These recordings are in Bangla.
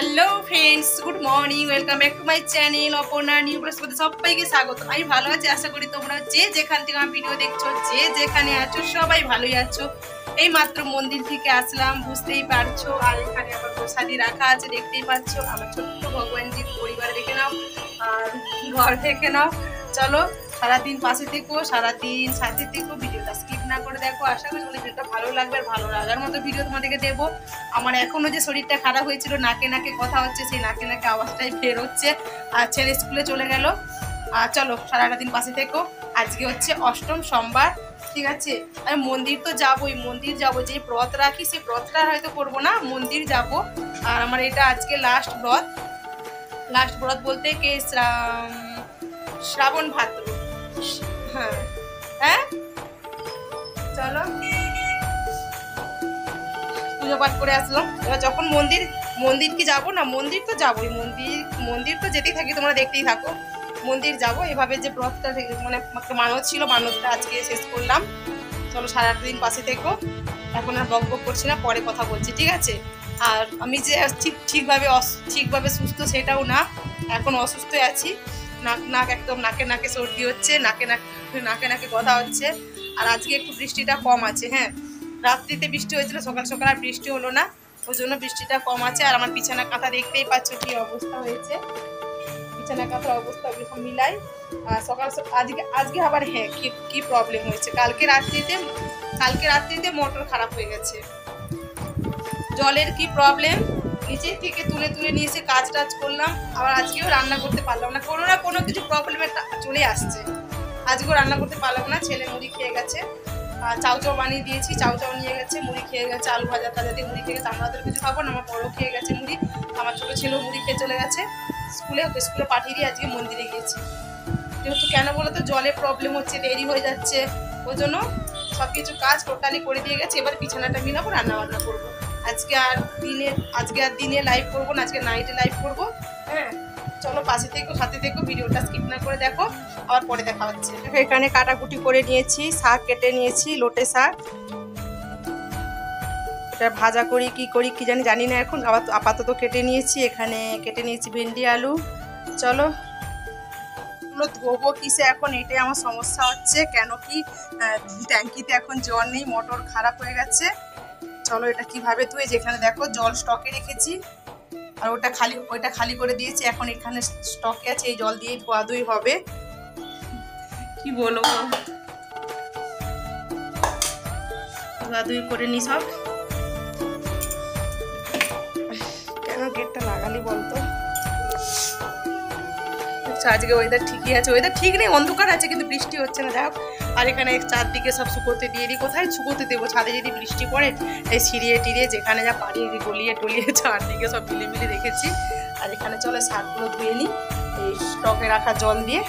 Hello friends, good morning, welcome back to my channel Aparna new ব্লগসে সবাইকে স্বাগত। আমি ভালো আছি, আশা করি তোমরা যে যেখান থেকে আমার ভিডিও দেখছো, যে যেখানে আছো সবাই ভালোই আছো। এই মাত্র মন্দির থেকে আসলাম, বুঝতেই পারছো। আর এখানে আমার প্রসাদি রাখা আছে, দেখতেই পাচ্ছ। আমার ছোট্ট ভগবানজির পরিবার দেখে নাও আর ঘর দেখে নাও। চলো সারাদিন পাশে থেকো, সারাদিন সাথে থেকো, ভিডিওটা স্কিপ না করে দেখো। আশা করি তোমাদের ভিডিওটা ভালো লাগবে আর ভালো লাগার মতো ভিডিও তোমাদেরকে দেবো। আমার এখনো যে শরীরটা খারাপ হয়েছিল, নাকে নাকে কথা হচ্ছে, সেই নাকে নাকে আওয়াজটাই বের হচ্ছে। আর ছেলে স্কুলে চলে গেল। আর চলো সারাটা দিন পাশে থেকো। আজকে হচ্ছে অষ্টম সোমবার, ঠিক আছে। আমি মন্দির তো যাবোই, মন্দির যাবো। যে ব্রত রাখি সেই ব্রতটা হয়তো করবো না, মন্দির যাব। আর আমার এটা আজকে লাস্ট ব্রত। লাস্ট ব্রত বলতে কি শ্রাবণ ভাদ্র। হ্যাঁ হ্যাঁ, চলো পুজো পাঠ করে আসলাম। এবার যখন মন্দির কি যাবো না, মন্দির তো যাবোই, মন্দির তো যেতেই থাকি, তোমরা দেখতেই থাকো। মন্দির যাব এভাবে। যে ব্রতটা মানে মানত ছিল, মানতটা আজকে শেষ করলাম। চলো সারাটা দিন পাশে থেকো। এখন আর বক বক করছি না, পরে কথা বলছি, ঠিক আছে। আর আমি যে ঠিকভাবে সুস্থ সেটাও না, এখন অসুস্থ আছি। একদম নাকে নাকে সর্দি হচ্ছে, নাকে নাকে কথা হচ্ছে। আর আজকে একটু বৃষ্টিটা কম আছে। হ্যাঁ, রাত্রিতে বৃষ্টি হয়েছিল, সকাল সকাল আর বৃষ্টি হলো না, ওই জন্য বৃষ্টিটা কম আছে। আর আমার বিছানা কাঁথা দেখতেই পাচ্ছ কি অবস্থা হয়েছে। বিছানা কাঁথার অবস্থা সব মিলাই। সকাল আজকে আবার হ্যাঁ কি প্রবলেম হয়েছে, কালকে রাত্রিতে মোটর খারাপ হয়ে গেছে। জলের কি প্রবলেম, নিচে থেকে তুলে নিয়ে এসে কাজ করলাম। আবার আজকেও রান্না করতে পারলাম না, কোনো না কোনো কিছু প্রবলেম একটা চলে আসছে। আজকেও রান্না করতে পারলাম না। ছেলে মুড়ি খেয়ে গেছে, চাউ বানিয়ে দিয়েছি, চাউ নিয়ে গেছে, মুড়ি খেয়ে গেছে, আলু ভাজা দিয়ে মুড়ি খেয়ে গেছে। আমরা তো কিছু খাবো না, আমার বড় খেয়ে গেছে মুড়ি। আমার ছোটো ছেলেও মুড়ি খেয়ে চলে গেছে স্কুলে পাঠিয়ে দিয়ে আজকে মন্দিরে গিয়েছি। যেহেতু কেন বলো তো, জলের প্রবলেম হচ্ছে, দেরি হয়ে যাচ্ছে, ওই জন্য সব কিছু কাজ টোটালি করে দিয়ে গেছে। এবার বিছানাটা মিলাবো, রান্না করবো। আজকে আর দিনে লাইভ করবো না, আজকে নাইটে লাইভ করবো। হ্যাঁ চলো পাশে থেকো, সাথে থেকো, ভিডিওটা স্কিপ না করে দেখো, আবার পরে দেখা হচ্ছে। এখানে কাটাকুটি করে নিয়েছি, শাক কেটে নিয়েছি, লোটে শাক। এটা ভাজা করি কি জানি না এখন, আবার আপাতত কেটে নিয়েছি। এখানে কেটে নিয়েছি ভেন্ডি আলু। চলো ধোবো কিসে এখন, এটাই আমার সমস্যা হচ্ছে। কেন কি ট্যাঙ্কিতে এখন জল নেই, মোটর খারাপ হয়ে গেছে। চলো এটা কিভাবে ধুয়ে, যেখানে দেখো জল স্টকে রেখেছি, আর ওইটা খালি করে দিয়েছি। এখন এখানে স্টকে আছে, এই জল দিয়ে ধোয়াধুয়ি হবে। কি বলবো, ধোয়াধুয়ি করে নি সব। কেন গেটটা লাগালি বলতো। আজকে ওয়েদার ঠিকই আছে, ওয়েদার ঠিক নেই, অন্ধকার আছে, কিন্তু বৃষ্টি হচ্ছে না। যাই আর এখানে চারদিকে সব শুকোতে দিয়ে দিই। কোথায় শুকোতে দেবো, ছাদে যদি বৃষ্টি পড়ে, এই ছিঁড়িয়ে টিড়িয়ে যেখানে যা পারি গলিয়ে টলিয়ে চারদিকে সব মিলে রেখেছি। আর এখানে চলো শাকগুলো ধুয়ে নিই এই স্টকে রাখা জল দিয়ে।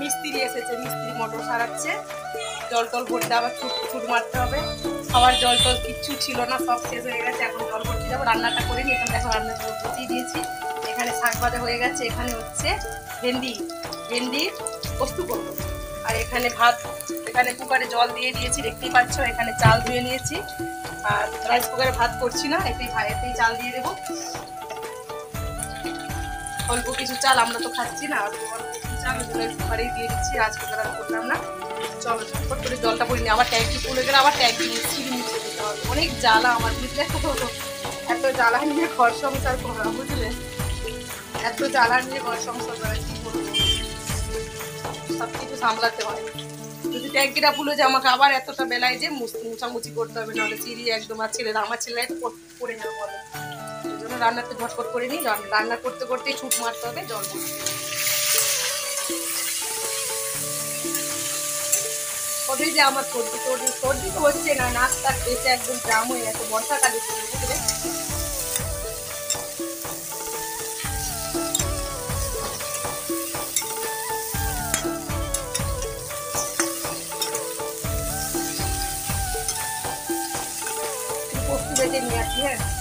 মিস্ত্রি এসেছে, মিস্ত্রি মোটর সারাচ্ছে, জল টল ভরতে, আবার ছুট মারতে হবে। খাবার জল টল কিচ্ছু ছিল না, সব শেষ হয়ে গেছে। এখন জল ভরতে যাবো, রান্নাটা করে নিই। এখন দেখো রান্না বসিয়ে দিয়েছি। এখানে শাক ভাজা হয়ে গেছে, এখানে হচ্ছে ভেন্ডি পোস্ত করবো। আর এখানে ভাত, এখানে কুকারে জল দিয়ে দিয়েছি, দেখতেই পাচ্ছ। এখানে চাল ধুয়ে নিয়েছি, আর রাইস কুকারে ভাত করছি না, এতেই চাল দিয়ে দেবো। অল্প কিছু চাল, আমরা তো খাচ্ছি না, চাল কুকারেই দিয়ে দিচ্ছি, রাইস কুকার আর করলাম না। চলো ঝটপট করে জলটা পড়িনি, আবার ট্যাঙ্কি তুলে গেলে আবার ট্যাঙ্কি ছিঁড়ে নিচে দিতে হবে। অনেক জ্বালা আমার, বুঝলে, এত জ্বালা নিয়ে ঘর সংসার করা, বুঝলে, এত জ্বালা নিয়ে ঘর সংসার করা, কি করবো, সব কিছু সামলাতে হয়। যদি ট্যাঙ্কিটা ভুলে যায়, আমাকে আবার এতটা বেলায় যে মুছামুছি করতে হবে, নাহলে চিড়ি একদম। আমার ছেলে পড়ে যাবে বলে, ওই জন্য রান্নাতে ঝটপট করে নিই। রান্না করতে করতেই ছুট মারতে হবে, জল কবে যে আমার সর্দি সর্দি সর্দি তো হচ্ছে না, নাকটা পেটে একদম জাম হয়ে গেছে বর্ষাকালে বুঝলে। পোস্ত বেটে নিয়ে আসি, হ্যাঁ